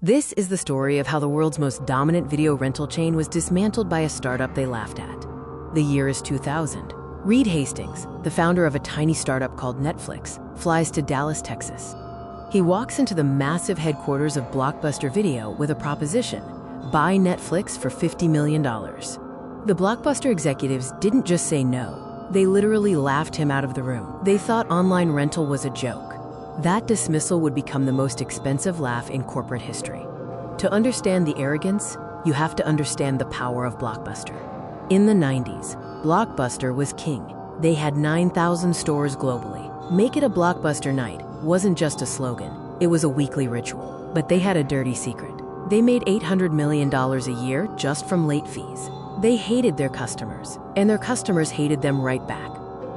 This is the story of how the world's most dominant video rental chain was dismantled by a startup they laughed at. The year is 2000. Reed Hastings, the founder of a tiny startup called Netflix, flies to Dallas, Texas. He walks into the massive headquarters of Blockbuster Video with a proposition: buy Netflix for $50 million. The Blockbuster executives didn't just say no. They literally laughed him out of the room. They thought online rental was a joke. That dismissal would become the most expensive laugh in corporate history. To understand the arrogance, you have to understand the power of Blockbuster. In the 90s, Blockbuster was king. They had 9,000 stores globally. Make it a Blockbuster night wasn't just a slogan, it was a weekly ritual. But they had a dirty secret. They made $800 million a year just from late fees. They hated their customers, and their customers hated them right back.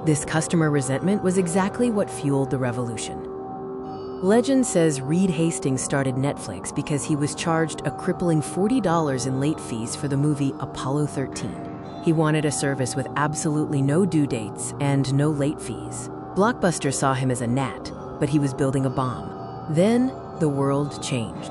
This customer resentment was exactly what fueled the revolution. Legend says Reed Hastings started Netflix because he was charged a crippling $40 in late fees for the movie Apollo 13. He wanted a service with absolutely no due dates and no late fees. Blockbuster saw him as a gnat, but he was building a bomb. Then, the world changed.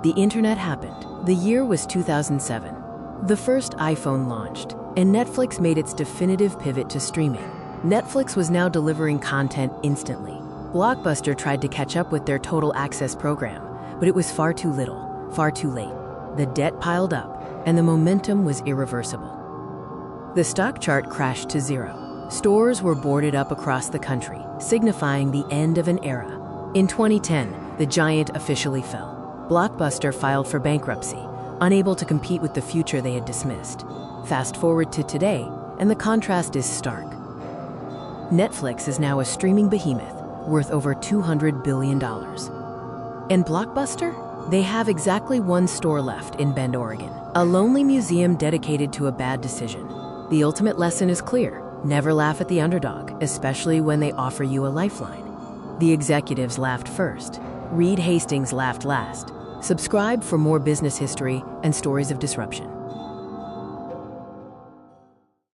The internet happened. The year was 2007. The first iPhone launched, and Netflix made its definitive pivot to streaming. Netflix was now delivering content instantly. Blockbuster tried to catch up with their total access program, but it was far too little, far too late. The debt piled up, and the momentum was irreversible. The stock chart crashed to zero. Stores were boarded up across the country, signifying the end of an era. In 2010, the giant officially fell. Blockbuster filed for bankruptcy, unable to compete with the future they had dismissed. Fast forward to today, and the contrast is stark. Netflix is now a streaming behemoth worth over $200 billion. And Blockbuster? They have exactly one store left in Bend, Oregon, a lonely museum dedicated to a bad decision. The ultimate lesson is clear: never laugh at the underdog, especially when they offer you a lifeline. The executives laughed first. Reed Hastings laughed last. Subscribe for more business history and stories of disruption.